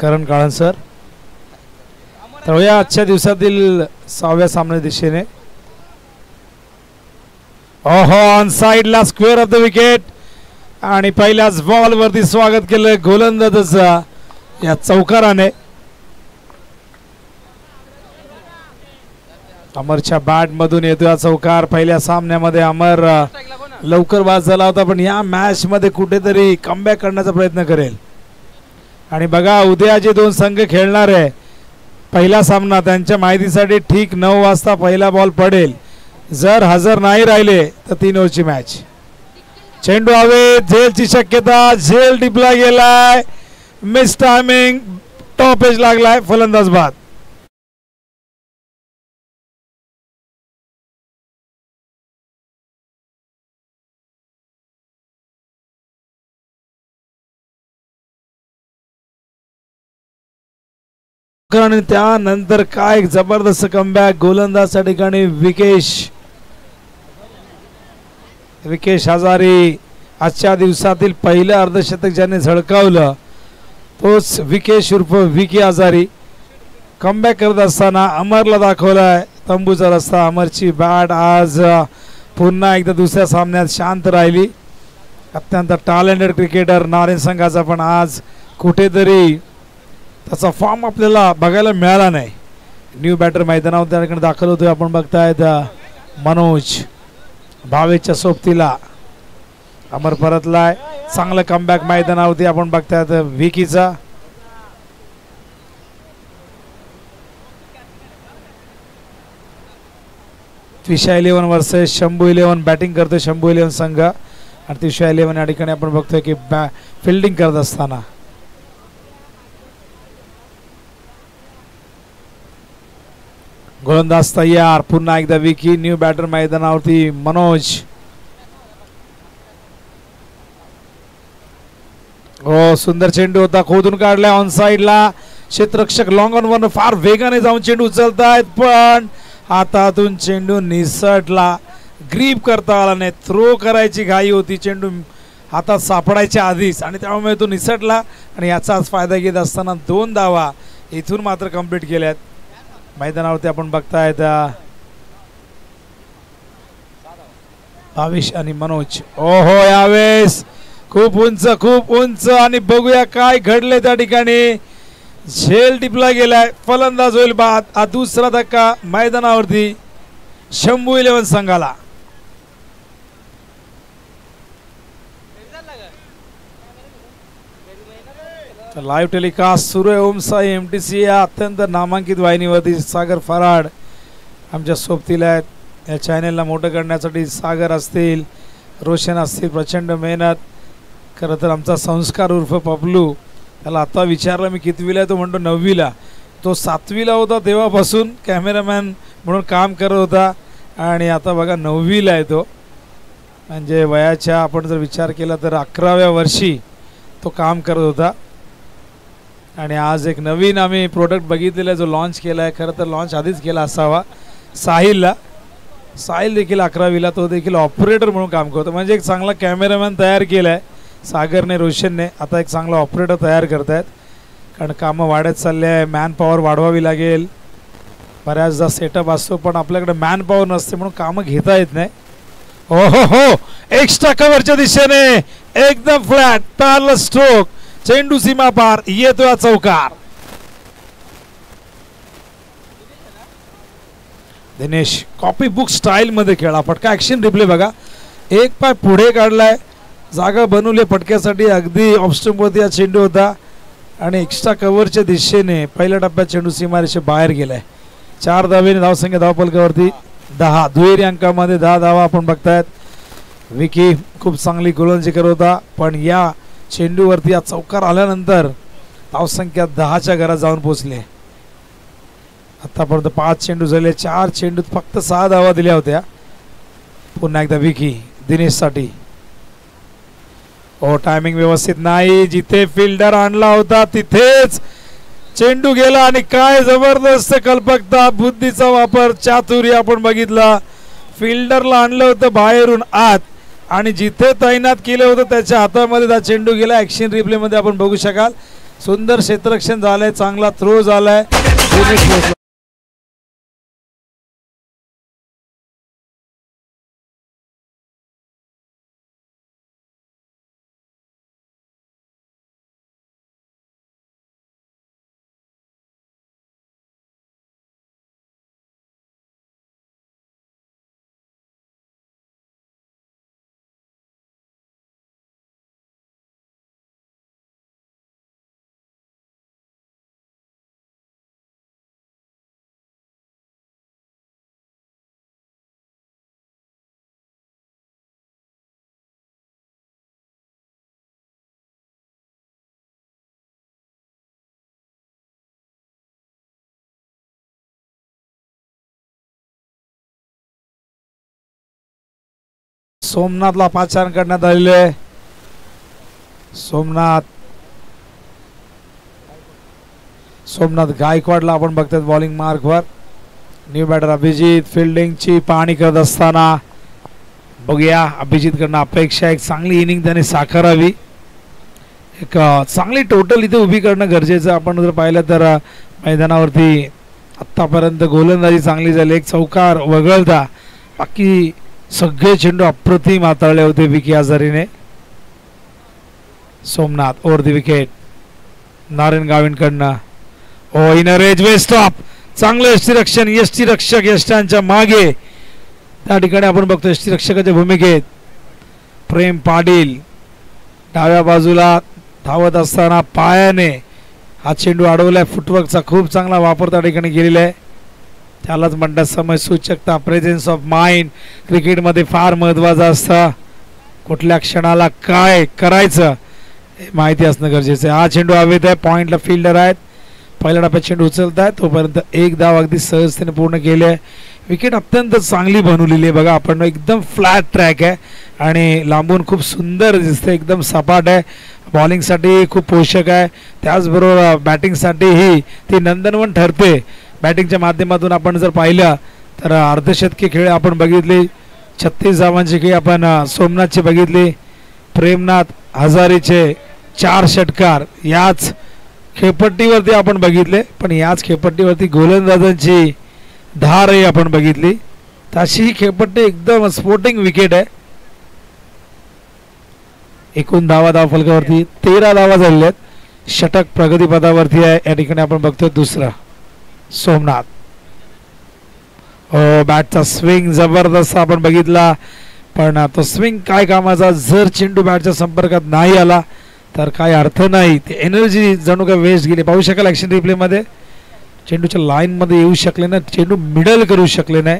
करण Kalan sir. तर या आजच्या दिवसातील 6व्या सामन्या दिशेने ऑन साइडला स्क्वेअर ऑफ द विकेट आणि पहिल्याच बॉल वरती स्वागत केलं गोलंदाजाचा या चौकाराने. अमरच्या बॅट मधून येतो हा चौकार. पहिल्या सामन्यामध्ये अमर लवकर बाद झाला होता, पण या मॅच मध्ये कुठेतरी कमबॅक करण्याचा प्रयत्न करेल. आणि बघा उद्या जे दोन संघ खेळणार आहे पहिला सामना, त्यांच्या माहितीसाठी ठीक 9 वाजता पहिला बॉल पडेल. जर हजर नाही राहिले तर 3 ओव्हरची मॅच. चेंडू हवे, झेलची शक्यता, झेल टिपला गेलाय, मिस टायमिंग, टॉप एज लागलाय, फलंदाज बाद. आणि त्यानंतर काय एक जबरदस्त कमबॅक गोलंदाज त्या ठिकाणी विकेश हजारी. आजच्या दिवसातील पहिलं अर्धशतक ज्याने झळकावलं तोच विकेश उर्फ विकी हजारी. कमबॅक करत असताना अमरला दाखवलाय तंबूचा रस्ता. अमरची बॅट आज पुन्हा एकदा दुसऱ्या सामन्यात शांत राहिली. अत्यंत टॅलेंटेड क्रिकेटर नारायण संघाचा, पण आज कुठेतरी त्याचा फॉर्म आपल्याला बघायला मिळाला नाही. न्यू बॅटर मैदानावर त्याकडे दाखल होतोय. आपण बघतायत मनोज भावेच्या सोबतीला अमर परतलाय. चांगलं कमबॅक मैदानावरती आपण बघतायत विकीचा. त्रिशा 11 वर्सेस शंभू 11 बॅटिंग करतोय शंभू 11 संघ. आणि त्रिशा 11 या ठिकाणी आपण बघतोय की फिल्डिंग करत असताना गोलंदाज तयार. पुन्हा एकदा विकी. न्यू बॅटर मैदानावरती मनोज. सुंदर चेंडू होता, खोदून काढलाय ऑन साइडला. क्षेत्ररक्षक लॉंग ऑन वर फार वेगाने जाऊन चेंडू उचलतायत, पण हातातून चेंडू निसटला. ग्रीप करता आला नाही, थ्रो करायची घाई होती चेंडू हातात सापडायच्या आधीच, आणि त्यामुळे तो निसटला. आणि याचाच फायदा घेत असताना 2 धावा इथून मात्र कंप्लीट केल्यात. मैदानावरती आपण बघतायत भावेश आणि मनोज. ओहो, यावेळेस खूप उंच आणि बघूया काय घडले त्या ठिकाणी. झेल टिपला गेलाय, फलंदाज होईल बाद. हा दुसरा धक्का मैदानावरती शंभू 11 संघाला. लाईव्ह टेलिकास्ट सुरू आहे ओम साई MTC या अत्यंत नामांकित वाहिनीवरती. सागर फराड आमच्या सोबतीला आहेत. या चॅनेलला मोठं करण्यासाठी सागर असतील, रोशन असतील, प्रचंड मेहनत. खरं तर आमचा संस्कार उर्फ पबलू, त्याला आता विचारलं मी कितवीला आहे, तो म्हणतो 9वीला. तो 7वीला होता तेव्हापासून कॅमेरामॅन म्हणून काम करत होता, आणि आता बघा 9वीला आहे तो. म्हणजे वयाच्या आपण जर विचार केला तर 11व्या वर्षी तो काम करत होता. आणि आज एक नवीन आम्ही प्रोडक्ट बघितलेला आहे जो लॉन्च केला आहे. खरं तर लॉन्च आधीच केला असावा. साहिल देखील 11वीला, तो देखील ऑपरेटर म्हणून काम करतो. म्हणजे एक चांगला कॅमेरामॅन तयार केला आहे सागरने, रोशनने. आता एक चांगला ऑपरेटर तयार करतायत, कारण कामं वाढत चालले आहे. मॅन पॉवर वाढवावी लागेल. बऱ्याचदा सेटअप असतो पण आपल्याकडे मॅन पॉवर नसते, म्हणून कामं घेता येत नाही. हो, एक्स्ट्रा कव्हरच्या दिशेने एकदम फ्लॅट टारल स्ट्रोक, चेंडू सीमा पार, येतो चौकार. दिनेश कॉपी बुक स्टाईल मध्ये खेळा. फटका ऍक्शन रिप्ले बघा. एक पाय पुढे काढलाय, जागा बनवली फटक्यासाठी. अगदी ऑफस्टंप वरती हा चेंडू होता आणि एक्स्ट्रा कव्हरच्या दिशेने पहिल्या टप्प्यात चेंडू सीमारेषे बाहेर गेलाय. 4 धावेने धावसंख्या धावफलकावरती 10. दुहेरी अंकामध्ये 10 धावा आपण बघतायत. विकी खूप चांगली गोलंदाजी करत होता, पण या चेंडूवरती हा चौकार आल्यानंतर धावसंख्या 10च्या घरात जाऊन पोहोचले. आतापर्यंत 5 चेंडू झाले, 4 चेंडूत फक्त 6 धावा दिल्या होत्या. पुन्हा एकदा विकी दिनेशसाठी. टायमिंग व्यवस्थित नाही. जिथे फिल्डर आणला होता तिथेच चेंडू गेला, आणि काय जबरदस्त कल्पकता, बुद्धीचा वापर, चातुर्य आपण बघितला. फिल्डरला आणलं होतं बाहेरून आत, आणि जिथे तैनात केलं होतं त्याच्या हातामध्ये हा चेंडू गेला. ऍक्शन रिप्ले मध्ये आपण बघू शकाल. सुंदर क्षेत्ररक्षण झालंय, चांगला थ्रो झालाय. सोमनाथला पाचारण करण्यात आलेले आहे. सोमनाथ गायकवाडला आपण बघतात बॉलिंग मार्कवर. न्यू बॅटर अभिजित फिल्डिंगची पाहणी करत असताना बघूया अभिजितकडनं अपेक्षा एक चांगली इनिंग त्याने साकारावी. एक चांगली टोटल इथे उभी करणं गरजेचं. आपण जर पाहिलं तर मैदानावरती आत्तापर्यंत गोलंदाजी चांगली झाली, एक चौकार वगळता बाकी सगळे चेंडू अप्रतिम हाताळले होते विकी आजारीने. Somnath over the wicket Narayan गाविनकडनं. ओ इनर एज वे स्टॉप, चांगलं यष्टीरक्षण. यष्टीरक्षक यष्टांच्या मागे त्या ठिकाणी आपण बघतो यष्टीरक्षकाच्या भूमिकेत प्रेम पाटील डाव्या बाजूला धावत असताना पायाने हा चेंडू अडवलाय. फुटवर्कचा खूप चांगला वापर त्या ठिकाणी केलेला आहे. त्यालाच म्हणतात समय सूचकता, प्रेझेन्स ऑफ माइंड. क्रिकेटमध्ये फार महत्त्वाचं असतं. कुठल्या क्षणाला काय करायचं हे माहिती असणं गरजेचं आहे. हा चेंडू हवेत आहे, पॉइंटला फिल्डर आहेत. पहिल्या टप्प्यात चेंडू उचलत आहे, तोपर्यंत एक धाव अगदी सहजतेने पूर्ण केले आहे. विकेट अत्यंत चांगली बनवलेली आहे बघा आपण. एकदम फ्लॅट ट्रॅक आहे आणि लांबून खूप सुंदर दिसते, एकदम सपाट आहे. बॉलिंगसाठी खूप पोषक आहे, त्याचबरोबर बॅटिंगसाठीही ती नंदनवन ठरते. बॅटिंगच्या माध्यमातून आपण जर पाहिलं तर अर्धशतकी खेळ आपण बघितली, 36 धावांची खेळ आपण सोमनाथची बघितली. प्रेमनाथ हजारीचे 4 षटकार याच खेळपट्टीवरती आपण बघितले, पण याच खेळपट्टीवरती गोलंदाजांची धारही आपण बघितली. तशी ही खेळपट्टी एकदम स्पोर्टिंग विकेट आहे. एकूण धाव फलकावरती 13 धावा झालेल्या आहेत. षटक प्रगतीपदावरती आहे. या ठिकाणी आपण बघतोय दुसरा सोमनाथ. बॅटचा स्विंग जबरदस्त आपण बघितला, पण तो स्विंग काय कामाचा. जर चेंडू बॅटच्या संपर्कात नाही आला तर काय अर्थ नाही. ती एनर्जी जणू काय वेस्ट गेली. पाहू शकाल ॲक्शन रिप्लेमध्ये चेंडूच्या लाईनमध्ये येऊ शकले नाही, चेंडू मिडल करू शकले नाही.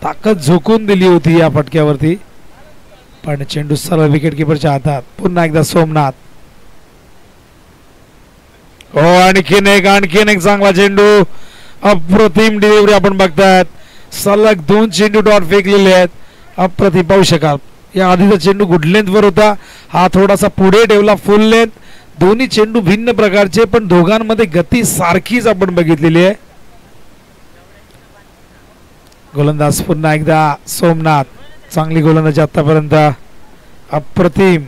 ताकद झोकून दिली होती या फटक्यावरती, पण चेंडू सरळ विकेट किपरच्या हातात. पुन्हा एकदा सोमनाथ. आणखीन एक चांगला चेंडू. अप्रतिम डिलिव्हरी आपण बघतायत. सलग 2 चेंडू डॉट फेकलेले आहेत. अप्रतिम पाहू शकाल. या आधीचा चेंडू गुड लेंथ वर होता, हा थोडासा पुढे ठेवला फुल लेंथ. दोन्ही चेंडू भिन्न प्रकारचे, पण दोघांमध्ये गती सारखीच आपण बघितलेली आहे. गोलंदाज पुन्हा एकदा सोमनाथ. चांगली गोलंदाजी आतापर्यंत, अप्रतिम.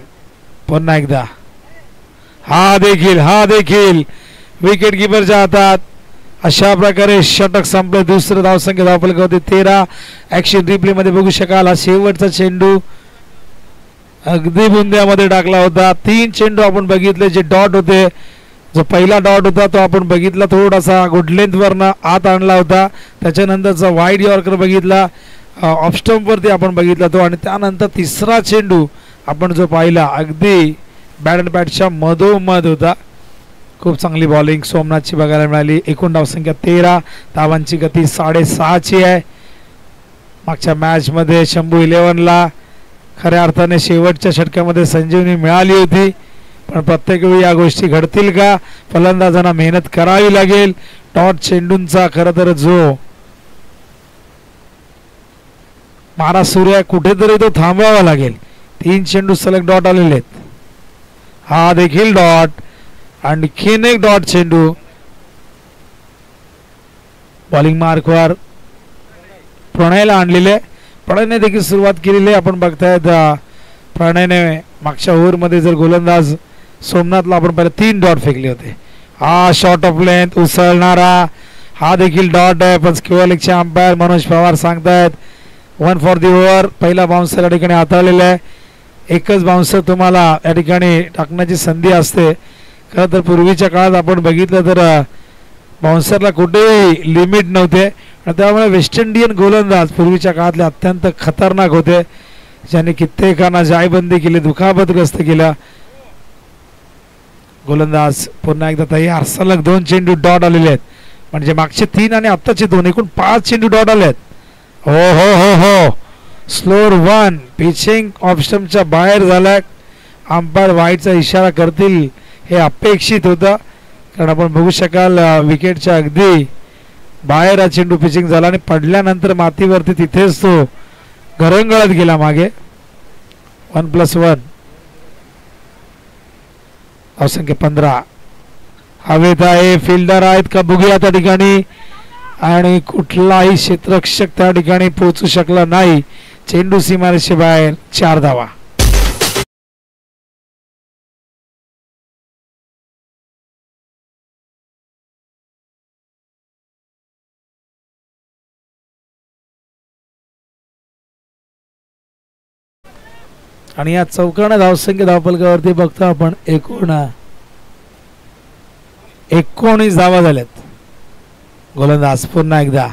पुन्हा एकदा हा देखील विकेट किपरच्या हातात. अशा प्रकारे षटक संपलं. दुसरं धावसंख्या धावफलकावरती 13. ॲक्शन रिप्ले मध्ये बघू शकाल हा शेवटचा चेंडू अगदी बुंद्यामध्ये टाकला होता. 3 चेंडू आपण बघितले जे डॉट होते. जो पहिला डॉट होता तो आपण बघितला, थोडासा गुड लेंथ वरनं आत आणला होता. त्याच्यानंतरचा वाईड यॉर्कर बघितला, ऑफ स्टंप वरती आपण बघितला तो. आणि त्यानंतर तिसरा चेंडू आपण जो पाहिला अगदी बॅट अँड बॅटच्या मधोमध होता. खूप चांगली बॉलिंग सोमनाथची बघायला मिळाली. एकूण धावसंख्या 13. धावांची गती 6.5ची आहे. मागच्या मॅच मध्ये शंभू 11ला खऱ्या अर्थाने शेवटच्या षटकामध्ये संजीवनी मिळाली होती, पण प्रत्येक वेळी या गोष्टी घडतील का. फलंदाजांना मेहनत करावी लागेल. डॉट चेंडूंचा खरं तर जो मारा सुरू आहे कुठेतरी तो थांबवावा लागेल. 3 चेंडू सलग डॉट आलेले आहेत. हा देखील डॉट. आणखीन एक डॉट चेंडू. बॉलिंग मार्कवर प्रणयला आणलेले. प्रणयने देखील सुरुवात केलेली आहे. आपण बघतायत प्रणयने मागच्या ओव्हरमध्ये जर गोलंदाज सोमनाथला आपण पहिले 3 डॉट फेकले होते. हा शॉर्ट ऑफ लेंथ उसळणारा हा देखील डॉट आहे. पण स्क्वेअर लेगचे अंपायर मनोज पवार सांगतायत 1 फॉर दी ओव्हर. पहिला बाउन्सर या ठिकाणी हाताळलेला आहे. एकच बाउन्सर तुम्हाला या ठिकाणी टाकण्याची संधी असते. खरं तर पूर्वीच्या काळात आपण बघितलं तर बाउन्सरला कुठेही लिमिट नव्हते. त्यामुळे वेस्ट इंडियन गोलंदाज पूर्वीच्या काळातले अत्यंत खतरनाक होते, ज्यांनी कित्येकांना जायबंदी केली, दुखापतग्रस्त केल्या. गोलंदाज पुन्हा एकदा तयार. सलग 2 चेंडू डॉट आलेले आहेत. म्हणजे मागचे 3 आणि आत्ताचे 2 एकूण 5 चेंडू डॉट आले आहेत. हो हो हो हो स्लोअर 1 पिचिंग ऑप्शनच्या बाहेर झालाय. अंपायर वाईटचा इशारा करतील हे अपेक्षित होतं, कारण आपण बघू शकाल विकेटच्या अगदी बाहेर हा चेंडू पिचिंग झाला आणि पडल्यानंतर मातीवरती तिथेच तो घरंगळत गेला मागे. 1+1 धावसंख्या 15. हवेत आहे. फिल्डर आहेत का बघूया त्या ठिकाणी. आणि कुठलाही क्षेत्ररक्षक त्या ठिकाणी पोहोचू शकला नाही. चेंडू सीमारेषे बाहेर. 4 धावा. आणि या चौकाना धावसंख्या धावफलकावरती बघतो आपण 19 धावा झाल्यात. गोलंदाज पुन्हा एकदा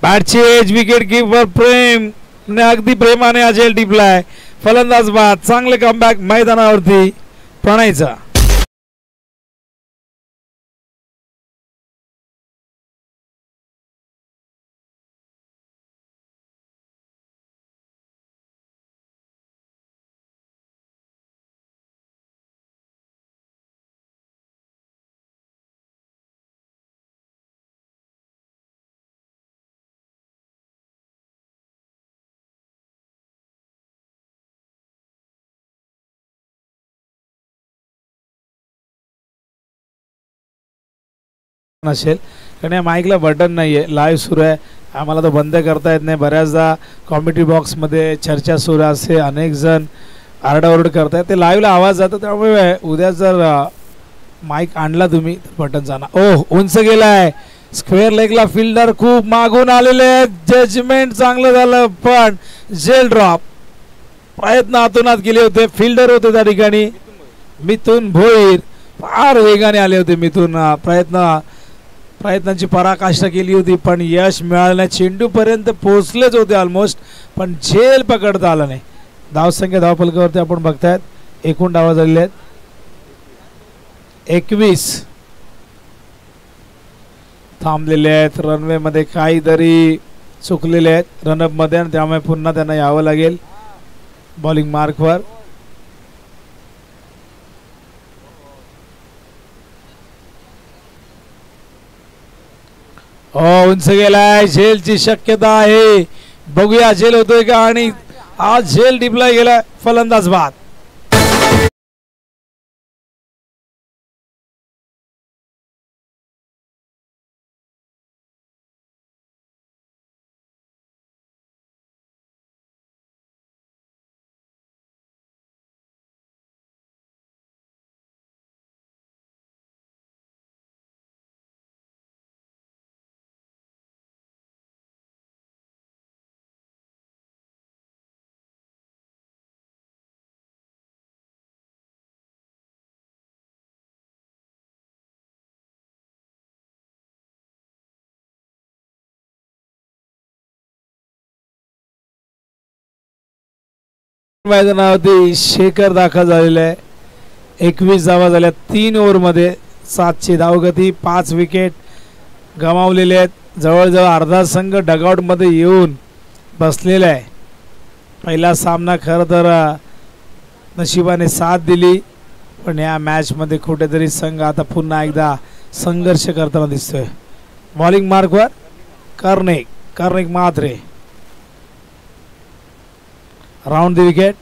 बॅटची एज. विकेट कीपर प्रेम ने अगदी प्रेमाने हा झेल टिपलाय. फलंदाज बाद. चांगले कमबॅक मैदानावरती प्रणयचा. नसेल कारण या माईकला बटन नाहीये. लाईव्ह सुरू आहे, आम्हाला तो बंद करता येत नाही. बऱ्याचदा कॉमेंट्री बॉक्समध्ये चर्चा सुरू असते, अनेक जण आरडाओरड करतायत, ते लाईव्हला आवाज जातो. त्यामुळे उद्या जर माईक आणला तुम्ही तर बटन जाणार. ओह उंच गेलाय. स्क्वेअर लेगला फिल्डर खूप मागून आलेले आहेत. जजमेंट चांगलं झालं पण झेल ड्रॉप. प्रयत्न हातोनात केले होते. फिल्डर होते त्या ठिकाणी मिथुन भोईर. फार वेगाने आले होते मिथुन. प्रयत्नांची पराकाष्ठा केली होती पण यश मिळालं नाही. चेंडू पर्यंत पोहोचलेच होते ऑलमोस्ट, पण झेल पकडता आला नाही. धावसंख्या धावफलकावरती आपण बघतायत एकूण धावा झालेले आहेत 21. थांबलेले आहेत रनवे मध्ये, काहीतरी चुकलेले आहेत रनअप मध्ये आणि त्यामुळे पुन्हा त्यांना यावं लागेल बॉलिंग मार्कवर. उंच गेलाय. झेलची शक्यता आहे. बघूया झेल होतोय का. आणि आज झेल टिपलाय गेलाय. फलंदाज बाद. मैदानावरती शेखर दाखल झालेला आहे. 21 धावा झाल्या 3 ओव्हरमध्ये. 700 धावगती, 5 विकेट गमावलेले आहेत. जवळजवळ अर्धा संघ डगआउटमध्ये येऊन बसलेला आहे. पहिला सामना खरं तर नशिबाने साथ दिली, पण या मॅचमध्ये कुठेतरी संघ आता पुन्हा एकदा संघर्ष करताना दिसतोय. बॉलिंग मार्कवर Karnik Mhatre. Round the wicket.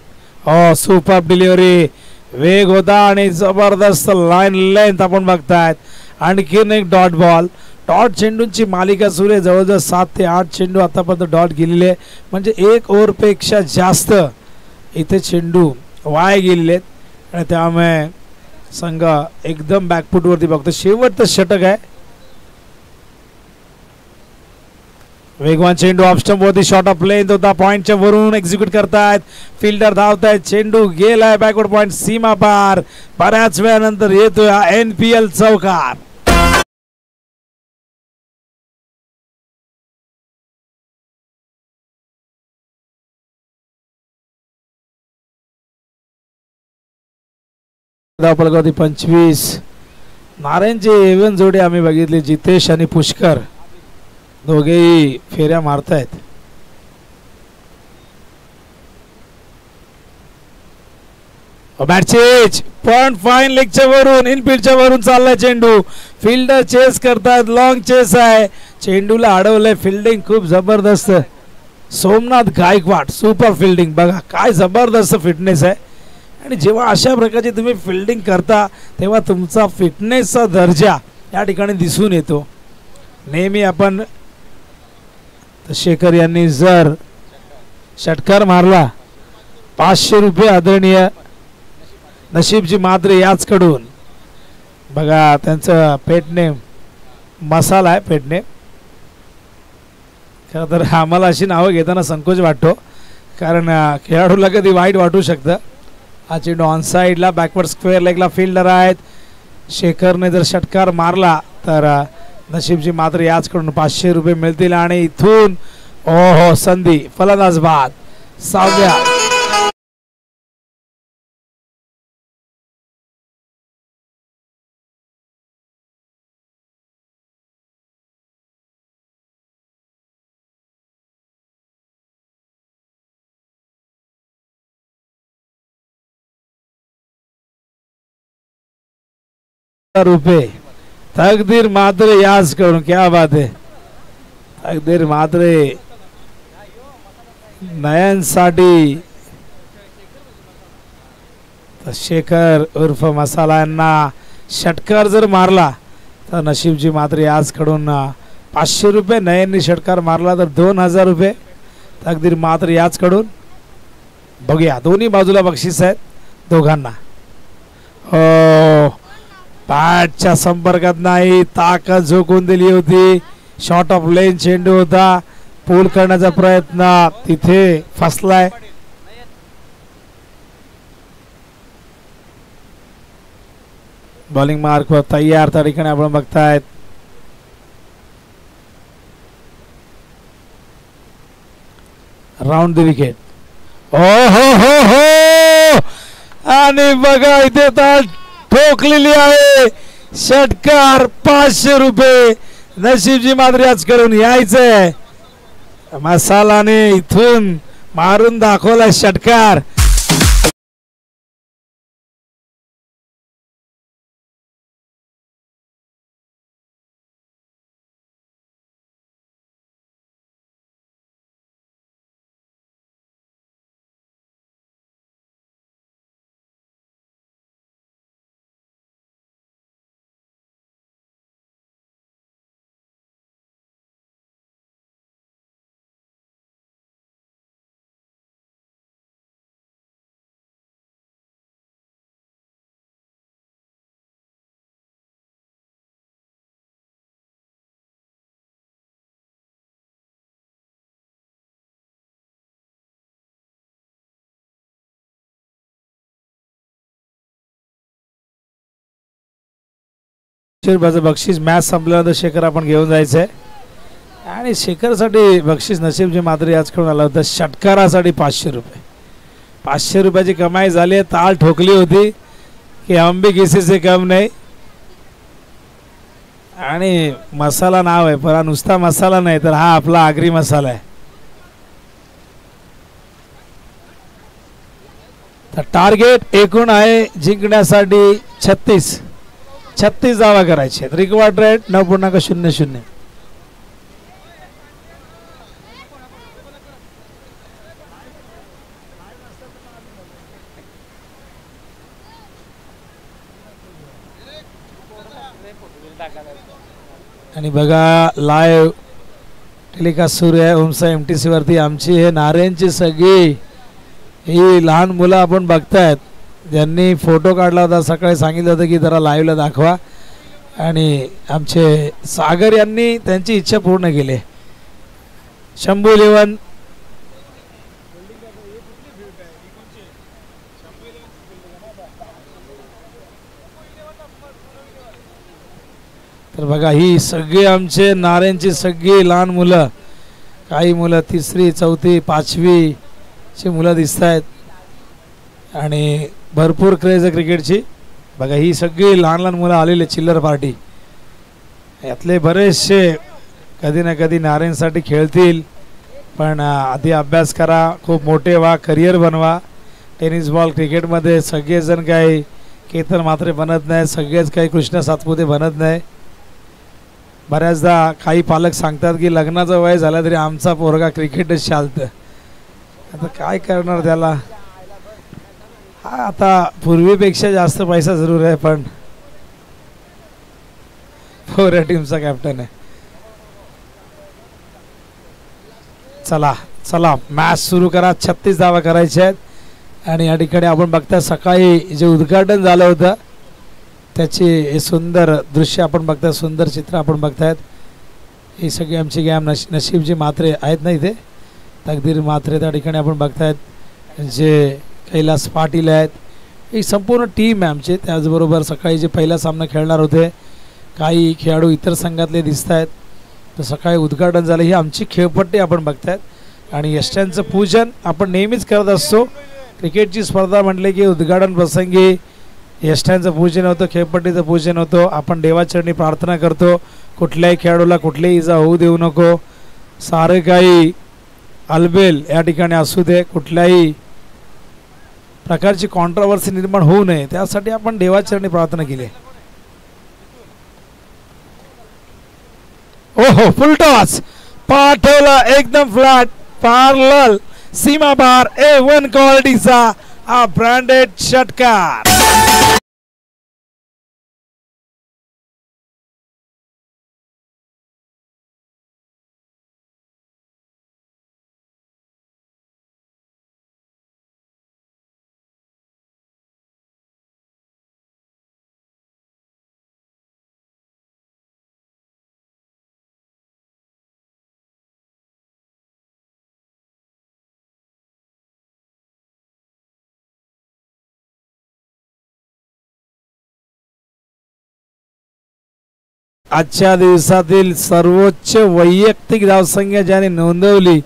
Super delivery. वेग होता आणि जबरदस्त लाईन लेंथ आपण बघतायत. आणखीन एक डॉट बॉल. डॉट चेंडूंची मालिका सुरू आहे. जवळजवळ 7 ते 8 चेंडू आतापर्यंत डॉट गेलेले, म्हणजे 1 ओव्हरपेक्षा जास्त इथे चेंडू वाया गेलेले आहेत. आणि त्यामुळे संघ एकदम बॅकफूटवरती बघतो. शेवटचं षटक आहे. वेगवान चेंडू ऑफ स्टंप वरती शॉट ऑफ लेंथ होता. पॉइंटच्या वरून एक्झिक्यूट करतायत. फिल्डर धावतायत. चेंडू गेलाय बॅकवर्ड पॉइंट सीमा पार. बऱ्याच वेळानंतर येतोय हा NPL चौकार. धावपळकावरती 25. नारायणची एवन जोडी आम्ही बघितली. जितेश आणि पुष्कर दोघेही फेऱ्या मारतायत. बॅटचेज पण फाईन लेगच्या वरून इनफिल्डच्या वरून चाललाय चेंडू. फिल्डर चेस करतायत. लॉंग चेस आहे. चेंडूला अडवलंय. फिल्डिंग खूप जबरदस्त. Somnath Gaikwad super fielding. बघा काय जबरदस्त फिटनेस आहे. आणि जेव्हा अशा प्रकारची तुम्ही फिल्डिंग करता तेव्हा तुमचा फिटनेसचा दर्जा या ठिकाणी दिसून येतो. नेहमी आपण शेखर यांनी जर षटकार मारला 500 रुपये आदरणीय नशीबजी मात्रे याचकडून. बघा त्यांचं पेटनेम मसाला आहे. पेटनेम खरं तर आम्हाला अशी नावं घेताना संकोच वाटतो कारण खेळाडूला कधी वाईट वाटू शकतं. हा चेंडू ऑन साईडला बॅकवर्ड स्क्वेअर लेगला फिल्डर आहेत. शेखरने जर षटकार मारला तर नशीबजी मात्र याचकडून 500 रुपये मिळतील. आणि इथून ओहो संधी फलंदाज बाद 6व्या. रुपये तकदीर मात्रे याच करून. क्या बात है. तकदीर मात्रे नयन साठी शेखर उर्फ मसाला यांना षटकार जर मारला तर नशीबजी मात्रे याचकडून 500 रुपये. नयननी षटकार मारला तर 2000 रुपये तकदीर मात्रे याचकडून. बघूया दोन्ही बाजूला बक्षीस आहेत दोघांना. हो बॅटच्या संपर्कात नाही. ताकद झोकून दिली होती. शॉट ऑफ लेन चेंडू होता. पूल करण्याचा प्रयत्न तिथे फसलाय. बॉलिंग मार्क वर तयार त्या ठिकाणी आपण बघतायत. Round the wicket. ओ हो हो हो. आणि बघा इथे तर ठोकलेली आहे. षटकार 500 रुपये नशीबजी मात्र आज करून यायचंय. मसालाने इथून मारून दाखवला षटकार. बक्षीस मॅच संपल्यानंतर शेखर आपण घेऊन जायचंय. आणि शेखरसाठी बक्षीस नशीबजी मात्र याचकडून आलं होतं षटकारासाठी 500 रुपये. 500 रुपयाची कमाई झाली. ताल ठोकली होती की हम भी किसी से कम नाही. आणि मसाला नाव आहे पण नुसता मसाला नाही तर हा आपला आगरी मसाला आहे. तर टार्गेट एकूण आहे जिंकण्यासाठी 36 धावा करायचे. Required rate 9.00. आणि बघा लाईव्ह टेलिकास्ट सुरू आहे ओमसा MTC वरती. आमची हे नारायणची सगळी ही लहान मुलं आपण बघतायत ज्यांनी फोटो काढला होता सकाळी सांगितलं होतं की जरा लाईव्हला दाखवा आणि आमचे सागर यांनी त्यांची इच्छा पूर्ण केली. शंभू 11 तर बघा ही सगळी आमचे नाऱ्यांची सगळी लहान मुलं, काही मुलं 3री 4थी 5वी ची मुलं दिसत आहेत आणि भरपूर क्रेज आहे क्रिकेटची. बघा ही सगळी लहान लहान मुलं आलेले चिल्लर पार्टी. यातले बरेचसे कधी ना कधी नारायणसाठी खेळतील, पण आधी अभ्यास करा, खूप मोठे व्हा, करिअर बनवा. टेनिस बॉल क्रिकेटमध्ये सगळेजण काही केतन मात्रे बनत नाही, सगळेच काही कृष्ण सातपुते बनत नाही. बऱ्याचदा काही पालक सांगतात की लग्नाचं वय झालं तरी आमचा पोरगा क्रिकेटच चालतं. आता काय करणार त्याला. हा आता पूर्वीपेक्षा जास्त पैसा जरूर आहे, पण पोऱ्या टीमचा कॅप्टन आहे. चला चला मॅच सुरू करा. 36 धावा करायच्या आहेत आणि या ठिकाणी आपण बघता सकाळी जे उद्घाटन झालं होतं त्याचे सुंदर दृश्य आपण बघताय, सुंदर चित्र आपण बघतायत. ही सगळी आमची गॅम नशीबजी मात्रे आहेत ना इथे, तकदीर मात्रे त्या ठिकाणी आपण बघतायत, जे कैलास पाटील आहेत. ही संपूर्ण टीम आहे आमची. त्याचबरोबर सकाळी जे पहिला सामना खेळणार होते काही खेळाडू इतर संघातले दिसत आहेत. तर सकाळी उद्घाटन झालं. ही आमची खेळपट्टी आपण बघतायत आणि यष्ट्यांचं पूजन आपण नेहमीच करत असतो. क्रिकेटची स्पर्धा म्हटले की उद्घाटन प्रसंगी यष्ट्यांचं पूजन होतं, खेळपट्टीचं पूजन होतं. आपण देवाचरणी प्रार्थना करतो कुठल्याही खेळाडूला कुठलीही इजा होऊ देऊ नको, सारे काही अलबेल या ठिकाणी असू दे, कुठल्याही प्रकारची कॉन्ट्रोवर्सी निर्माण होऊ नये त्यासाठी आपण देवाचरणी प्रार्थना केली. ओहो फुल टॉस पाठवला एकदम फ्लॅट पार्लल सीमा बार A1 क्वालिटीचा हा ब्रँडेड षटकार. आजच्या दिवसातील सर्वोच्च वैयक्तिक धावसंख्या ज्याने नोंदवली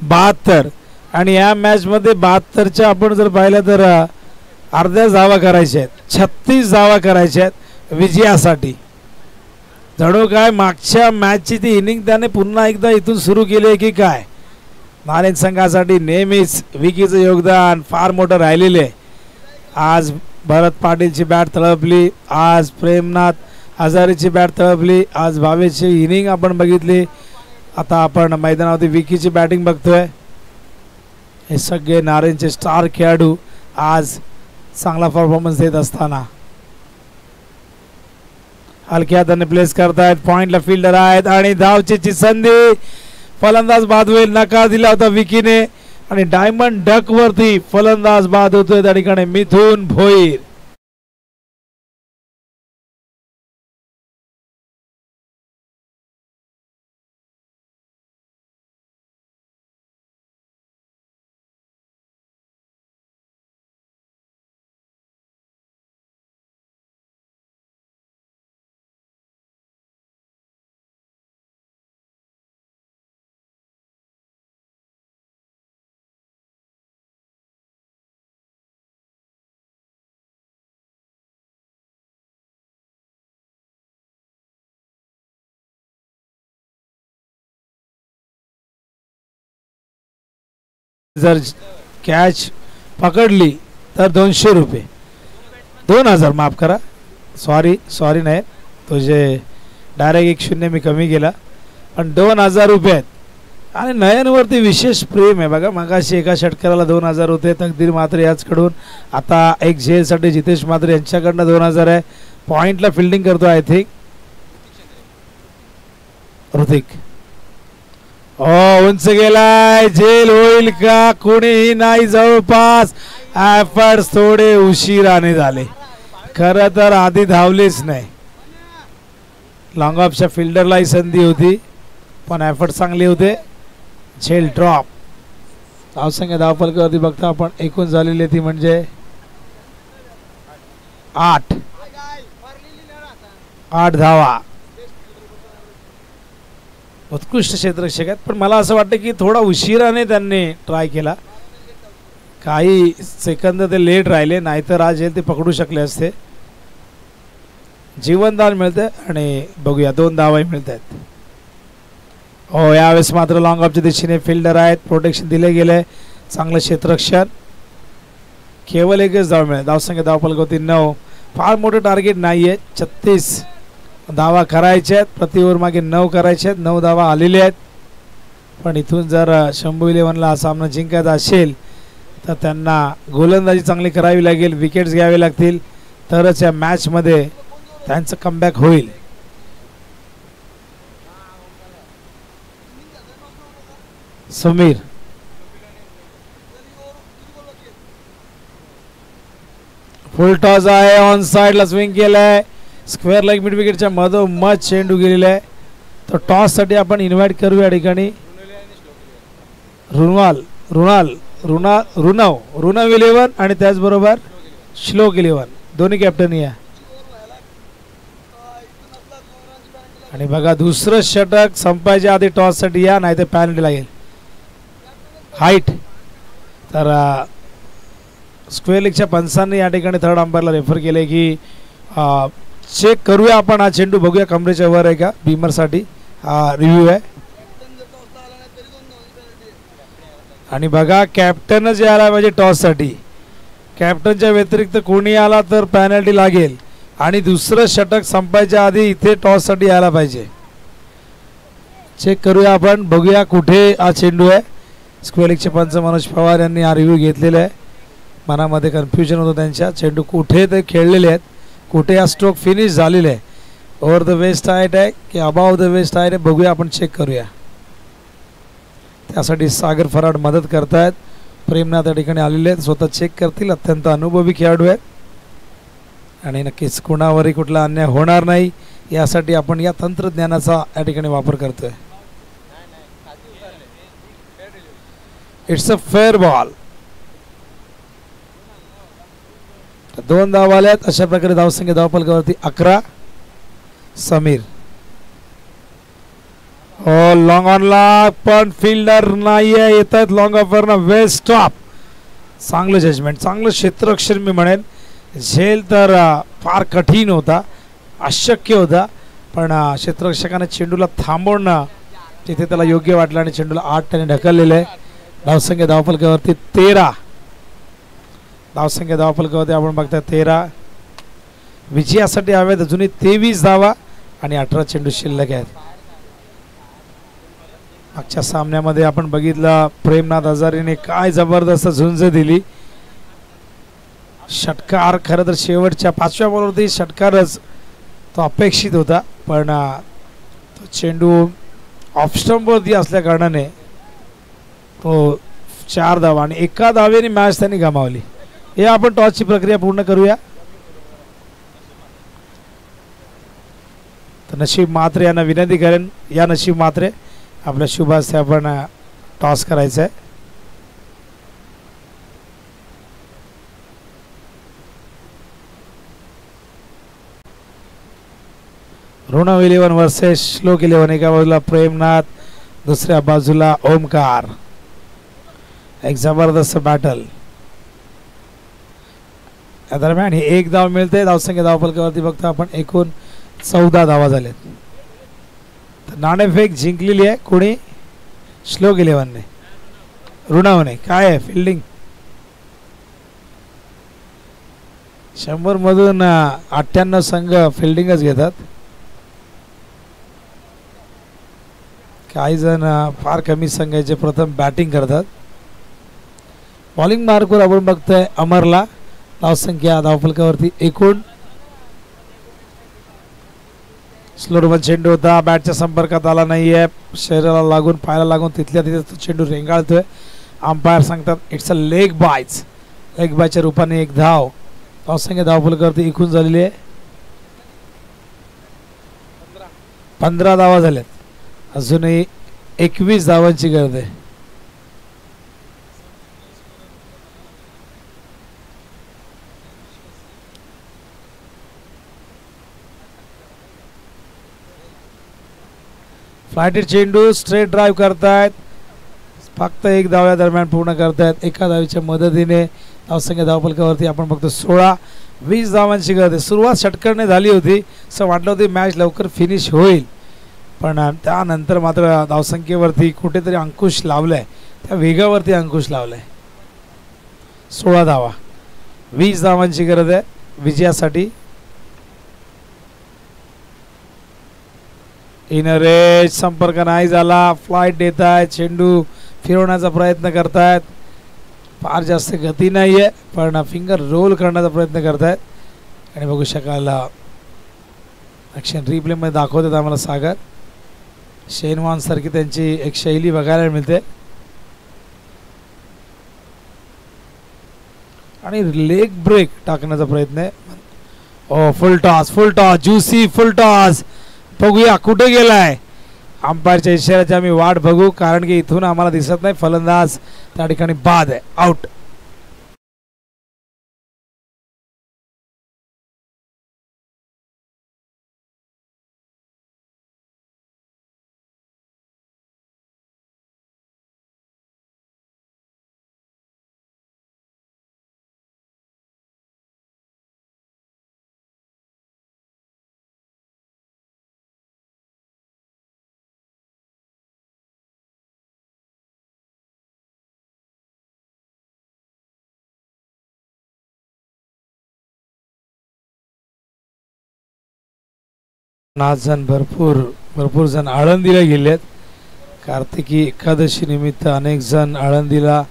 72 आणि या मॅच मध्ये 72च्या आपण जर पाहिलं तर अर्ध्या धावा करायच्या आहेत, 36 धावा करायच्या आहेत विजयासाठी. जणू काय मागच्या मॅचची ती इनिंग त्याने पुन्हा एकदा इथून सुरू केली की काय. नारायण संघासाठी नेहमीच विकीचं योगदान फार मोठं राहिलेले. आज भरत पाटीलची बॅट तळपली, आज प्रेमनाथ हजारेची बॅट तळपली, आज भावेची इनिंग आपण बघितली. आता आपण मैदानावरती विकीची बॅटिंग बघतोय. हे सगळे नारायणचे स्टार खेळाडू आज चांगला परफॉर्मन्स देत असताना हलक्या हाताने प्लेस करतायत. पॉइंटला फिल्डर आहेत आणि धावचीची संधी. फलंदाज बाद होईल, नकार दिला होता विकीने आणि डायमंड डक वरती फलंदाज बाद होतोय त्या ठिकाणी मिथुन भोईर. जर कॅच पकडली तर 200 रुपये, 2000 माफ करा, सॉरी नाही, तुझे डायरेक्ट 1 0 मी कमी केला, पण 2000 रुपये आहेत. आणि नयनवरती विशेष प्रेम आहे बघा. मगाशी एका षटकाराला 2000 होते तकदीर मात्रे याचकडून, आता एक जेलसाठी जितेश मात्रे यांच्याकडनं 2000 आहे. पॉइंटला फिल्डिंग करतो आय थिंक ऋतिक. हो उंच गेलाय, झेल होईल का? कोणीही नाही जवळपास. एफर्ट्स थोडे उशिराने झाले, खरं तर आधी धावलेच नाही. लॉंग ऑफच्या फिल्डरलाही संधी होती पण एफर्ट चांगले होते. झेल ड्रॉप. धावसंख्या धावफलकावरती बघता आपण एकूण झालेली ती म्हणजे 8 धावा. उत्कृष्ट क्षेत्ररक्षक आहेत पण मला असं वाटतं की थोडा उशिराने त्यांनी ट्राय केला. काही सेकंद ते लेट राहिले, नाहीतर आज ते पकडू शकले असते. जीवनदान मिळते आणि बघूया 2 धावाही मिळत आहेत. हो यावेळेस मात्र लॉंग ऑफच्या दिशेने फिल्डर आहेत, प्रोटेक्शन दिले गेले, चांगलं क्षेत्ररक्षण. केवळ एकच धाव मिळेल. धावसंख्या धावफलकावरती 9. फार मोठं टार्गेट नाही आहे. 36 धावा करायचे आहेत, प्रति ओव्हर मागे 9 करायचे आहेत. 9 धावा आलेले आहेत. पण इथून जर शंभू इलेव्हनला हा सामना जिंकायचा असेल तर त्यांना गोलंदाजी चांगली करावी लागेल, विकेट्स घ्यावे लागतील, तरच या मॅचमध्ये त्यांचं कमबॅक होईल. समीर फुल टॉस आहे, ऑन साइडला स्विंग केलाय. स्क्वेअर लेग मिड विकेटच्या मधोमध चेंडू गेलेला आहे. तर टॉस साठी आपण इन्व्हाइट करू या ठिकाणी रुनव 11 आणि त्याचबरोबर श्लोक 11 दोन्ही कॅप्टन या. आणि बघा दुसरं षटक संपायच्या आधी टॉस साठी या, नाही तर पॅनल्टी लागेल. हाईट तर स्क्वेअर लेगच्या पंचांनी या ठिकाणी थर्ड अंपायरला रेफर केले की चेक करूया आपण हा चेंडू, बघूया कमरेच्या वर आहे का. बीमरसाठी हा रिव्ह्यू आहे. आणि बघा कॅप्टनच यायला पाहिजे टॉससाठी. कॅप्टनच्या व्यतिरिक्त कोणी आला तर पॅनल्टी लागेल. आणि दुसरं षटक संपायच्या आधी इथे टॉससाठी यायला पाहिजे. चेक करूया आपण, बघूया कुठे हा चेंडू आहे. स्क्वेअर लेगचे पंच मनोज पवार यांनी हा रिव्ह्यू घेतलेला आहे. मनामध्ये कन्फ्युजन होतं त्यांच्या, चेंडू कुठे ते खेळलेले आहेत, कुठे हा स्ट्रोक फिनिश झालेला आहे. ओव्हर द वेस्ट हाईट आहे की अबाव द वेस्ट हाईट आहे, बघूया आपण, चेक करूया. त्यासाठी सागर फराड मदत करतायत. प्रेमनाथ या ठिकाणी आलेले आहेत, स्वतः चेक करतील. अत्यंत अनुभवी खेळाडू आहेत आणि नक्कीच कुणावरही कुठला अन्याय होणार नाही यासाठी आपण या तंत्रज्ञानाचा या ठिकाणी वापर करतोय. It's a fair ball. 2 धावा आल्यात. अशा प्रकारे धावसंख्या धावफलकावरती 11. समीर हो लॉंग ऑनला पण फिल्डर नाहीये, येत आहेत लॉंग ऑफरनं. वेस्ट स्टॉप. चांगलं जजमेंट, चांगलं क्षेत्ररक्षण मी म्हणेन. झेल तर फार कठीण होता, अशक्य होता, पण क्षेत्ररक्षकाने चेंडूला थांबवणं तिथे त्याला योग्य वाटलं आणि चेंडूला 8 त्याने ढकललेलं आहे. धावसंख्या धावफलकावरती 13. धावसंख्या धावफलकावरती आपण बघता 13. विजयासाठी हव्यात अजूनही 23 धावा आणि 18 चेंडू शिल्लक आहेत. मागच्या सामन्यामध्ये आपण बघितलं प्रेमनाथ हजारेने काय जबरदस्त झुंज दिली. षटकार खरं तर शेवटच्या 5व्या बॉलवरती षटकारच तो अपेक्षित होता, पण तो चेंडू ऑफ स्टंपवरती असल्या कारणाने तो 4 धावा आणि 1 धावेने मॅच त्यांनी गमावली. हे आपण टॉसची प्रक्रिया पूर्ण करूया. तर नशीब मात्रे यांना विनंती करेन, या नशीब मात्रे आपल्या शुभ हस्ते आपण टॉस करायचं आहे. ऋणव 11 वर्सेस श्लोक 11. एका बाजूला प्रेमनाथ, दुसऱ्या बाजूला ओमकार. एक जबरदस्त बॅटल. या दरम्यान हे 1 धाव मिळते. धावसंख्या धावफलकावरती बघता आपण एकूण 14 धावा झालेत. तर नाणेफेक जिंकलेली आहे कोणी? श्लोक 11ने, ऋणवने. काय आहे फिल्डिंग? 100 मधून 98 संघ फिल्डिंगच घेतात. काही जण फार कमी संघाचे प्रथम बॅटिंग करतात. बॉलिंग मार्कवर आपण बघतोय अमरला. धावसंख्या धावफलकावरती एकूण स्लोअर चेंडू होता, बॅटच्या संपर्कात आला नाहीये, शरीराला लागून पायाला लागून तिथल्या तिथे तो चेंडू रेंगाळतोय. अंपायर सांगतात इट्स अ लेग बायच. लेग बायच्या रूपाने एक धाव. धावसंख्या धावफलकावरती एकूण झालेली आहे 15 धावा झाल्यात. अजूनही 21 धावांची गरज आहे. फ्लायटेड चेंडू स्ट्रेट ड्राईव्ह करतायत. फक्त एक धाव्या दरम्यान पूर्ण करतायत. एका धावीच्या मदतीने धावसंख्या धावफलकावरती आपण बघतो 16-20 धावांची गरज आहे. सुरुवात षटकरने झाली होती, असं वाटलं होती मॅच लवकर फिनिश होईल, पण त्यानंतर मात्र धावसंख्येवरती कुठेतरी अंकुश लावलाय, त्या वेगावरती अंकुश लावलाय. 16 धावा, 20 धावांची गरज आहे विजयासाठी. इनर एज संपर्क नाही झाला. फ्लाइट देत आहेत, चेंडू फिरवण्याचा प्रयत्न करतायत. फार जास्त गती नाही आहे, पण फिंगर रोल करण्याचा प्रयत्न करतायत. आणि बघू शकाल ॲक्शन रिप्लेमध्ये दाखवतात आम्हाला सागर. शेनवॉन सारखी त्यांची एक शैली बघायला मिळते. आणि लेग ब्रेक टाकण्याचा प्रयत्न आहे. Oh full toss juicy full toss. बघूया कुठे गेलाय. अंपायरच्या इशाऱ्याची आम्ही वाट बघू, कारण की इथून आम्हाला दिसत नाही फलंदाज. त्या ठिकाणी बाद आहे, आउट. जण भरपूर जण आळंदीला गेलेत. कार्तिकी एकादशी निमित्त अनेक जण आळंदीला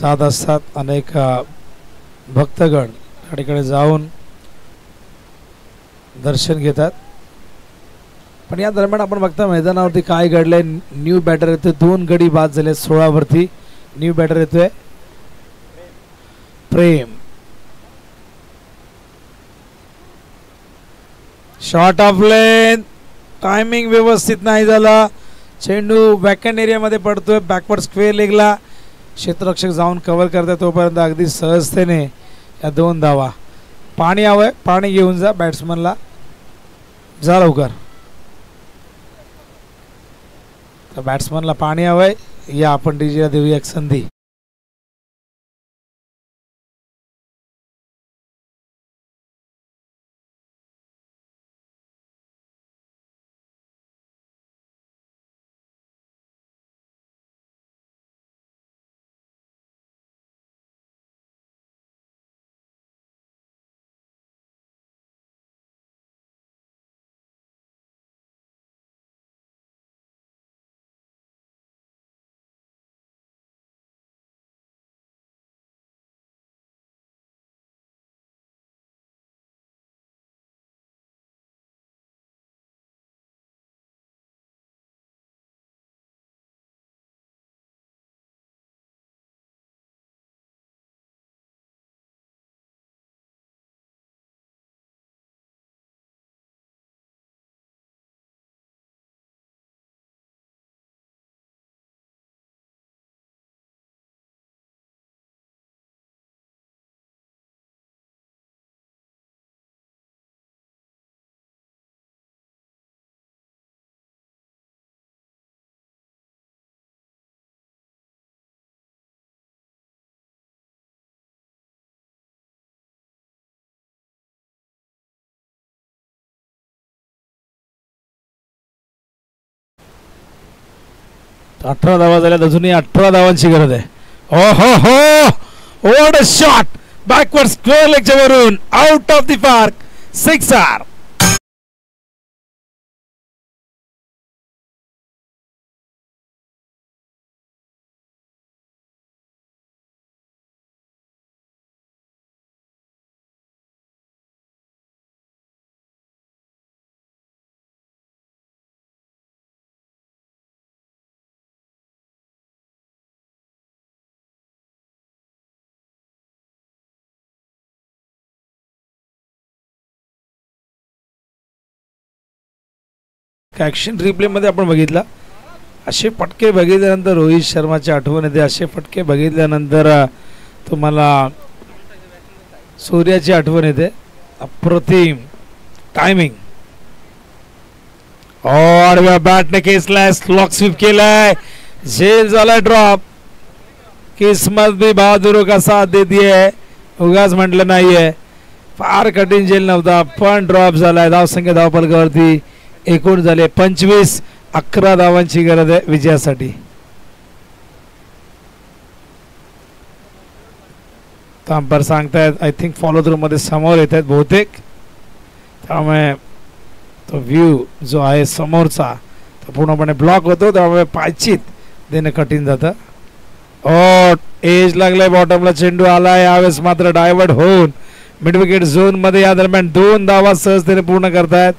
जात असतात. अनेक भक्तगण त्या ठिकाणी जाऊन दर्शन घेतात. पण या दरम्यान आपण बघता मैदानावरती काय घडलंय. न्यू बॅटर येतोय, 2 गडी बाद झाले 16 वरती. न्यू बॅटर येतोय प्रेम. शॉट ऑफ लेन, टायमिंग व्यवस्थित नाही झाला. चेंडू बॅकहँड एरियामध्ये पडतोय, बॅकवर्ड स्क्वेअर लेगला. क्षेत्ररक्षक जाऊन कव्हर करतोय, तोपर्यंत अगदी सहजतेने या 2 धावा. पाणी हवंय, पाणी घेऊन जा बॅट्समनला, जा लवकर. तर बॅट्समनला पाणी हवंय, या आपण डीजेला देऊया एक संधी. अठरा धावा झाल्यात, अजूनही 18 धावांची गरज आहे. ओ हो हो, what a shot, backward square लेगच्या वरून आउट ऑफ द पार्क, 6 आर. ॲक्शन रिप्लेमध्ये आपण बघितला. असे फटके बघितल्यानंतर रोहित शर्माची आठवण येते. असे फटके बघितल्यानंतर तुम्हाला सूर्याची आठवण येते. अप्रतिम टायमिंग. आडव्या बॅटने केसलाय, स्लॉक स्वीप केलाय, झेल झालाय ड्रॉप. किस्मत भी बहादुरों का साथ देती है, उगाच म्हटलं नाहीये. फार कठीण झेल नव्हता पण ड्रॉप झालाय. धावसंख्या धावफलकावरती एकूण झाले 25. 11 धावांची गरज आहे विजयासाठी. अंपायर सांगतायत आय थिंक फॉलो थ्रू मध्ये समोर येत आहेत बहुतेक. त्यामुळे तो व्ह्यू जो आहे समोरचा तो पूर्णपणे ब्लॉक होतो. त्यामुळे पायचीत देणं कठीण जातं. एज लागलाय बॉटमला. चेंडू आलाय. यावेळेस मात्र डायव्हर्ट होऊन मिड विकेट झोन मध्ये या दरम्यान 2 धावा सहजतेने पूर्ण करतायत.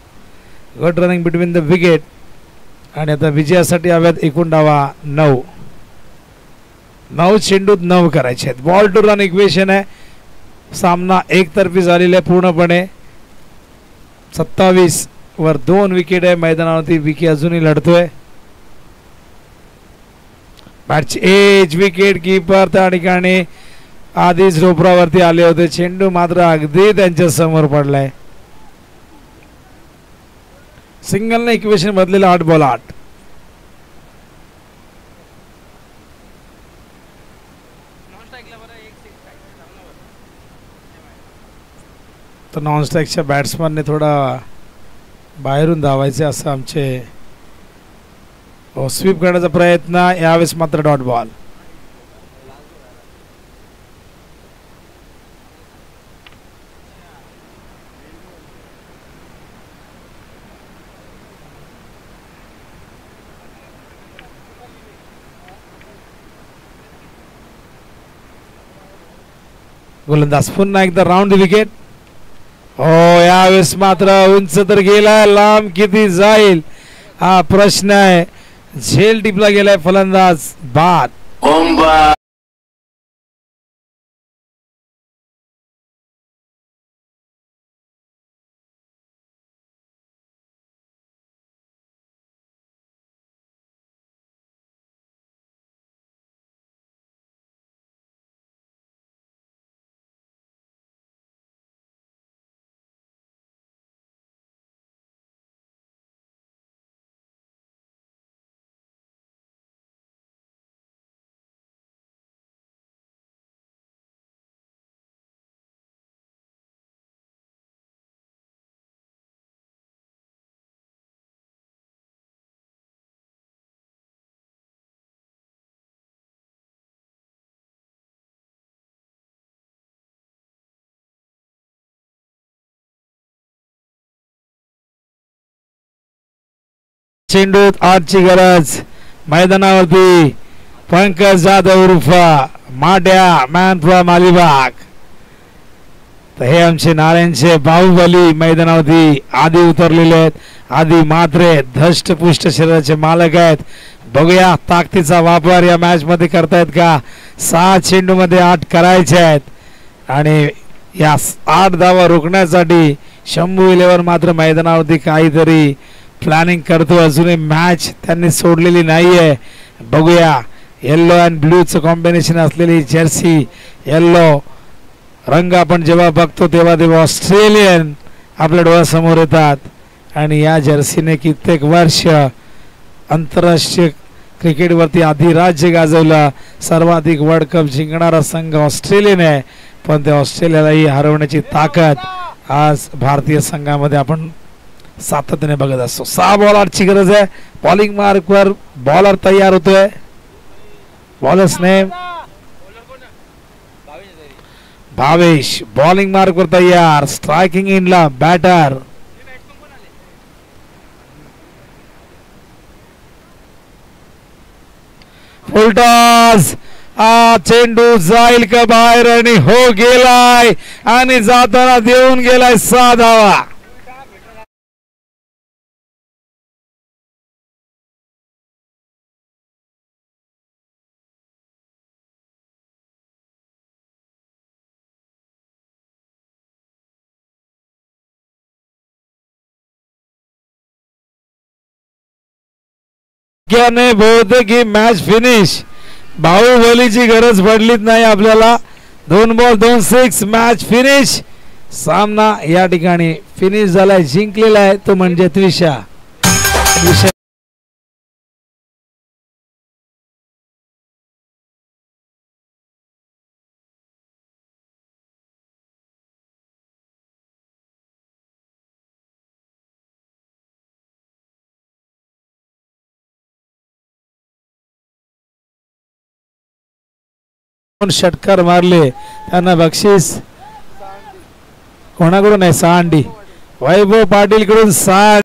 Good running between the wicket. आणि आता विजयासाठी हव्यात एकूण धावा 9. 9 चेंडूत 9 करायचे आहेत. बॉल टू रन इक्वेशन आहे. सामना एकतर्फी झालेला आहे पूर्णपणे. 27 वर 2 विकेट आहे मैदानावरती. विकी अजूनही लढतोय. मॅच एज विकेट कीपर त्या ठिकाणी आधीच रोपरावरती आले होते. चेंडू मात्र अगदी त्यांच्या समोर पडलाय. सिंगलने इक्वेशन बदलेलं. 8 बॉल 8. तर नॉन स्ट्राईकच्या बॅट्समनने थोडा बाहेरून धावायचे असं आमचे स्वीप करण्याचा प्रयत्न. यावेळेस मात्र डॉट बॉल. गोलंदाज पुन्हा एकदा राऊंड विकेट. यावेळेस मात्र उंच तर गेलाय, लांब किती जाईल हा प्रश्न आहे. झेल टिपला गेलाय फलंदाज बाद. चेंडूत आजची गरज मैदानावरती. पंकज जाधव उर्फ माड्या, मॅन फ्रॉम अलिबाग. तर हे आमचे नारायणचे बाहुबली मैदानावरती आधी उतरलेले आहेत. आधी मात्रे धष्टपुष्ट शरीराचे मालक आहेत. बघूया ताकदीचा वापर या मॅच मध्ये करतायत का. 6 चेंडू मध्ये 8 करायचे आहेत. आणि या 8 धावा रोखण्यासाठी शंभू 11 मात्र मैदानावरती काहीतरी प्लॅनिंग करतो. अजूनही मॅच त्यांनी सोडलेली नाहीये. बघूया येल्लो अँड ब्लूचं कॉम्बिनेशन असलेली जर्सी, येल्लो रंग आपण जेव्हा बघतो तेव्हा तेव्हा ऑस्ट्रेलियन आपल्या डोळ्यासमोर येतात. आणि या जर्सीने कित्येक वर्ष आंतरराष्ट्रीय क्रिकेटवरती अधिराज्य गाजवलं. सर्वाधिक वर्ल्ड कप जिंकणारा संघ ऑस्ट्रेलियन आहे. पण त्या ऑस्ट्रेलियालाही हरवण्याची ताकद आज भारतीय संघामध्ये आपण सातत्याने बघत असतो. 6 बॉल 8ची गरज आहे. बॉलिंग मार्कवर बॉलर तयार होतोय. Bowler's name Bhavesh. बॉलिंग मार्कवर तयार. स्ट्रायकिंग इनला बॅटर. फुलटॉस. चेंडू जाईल का बाहेर आणि हो गेलाय. आणि जाताना देऊन गेलाय 6 धावा. विक्याने बहुतेक ही मॅच फिनिश, बाहुबलीची गरज पडलीच नाही आपल्याला. 2 बॉल 2 सिक्स, मॅच फिनिश. सामना या ठिकाणी फिनिश झालाय, जिंकलेला आहे तो म्हणजे त्रिशा. षटकार मारले त्यांना बक्षीस कोणाकडून आहे? 6 अंडी. वैभव पाटील कडून 6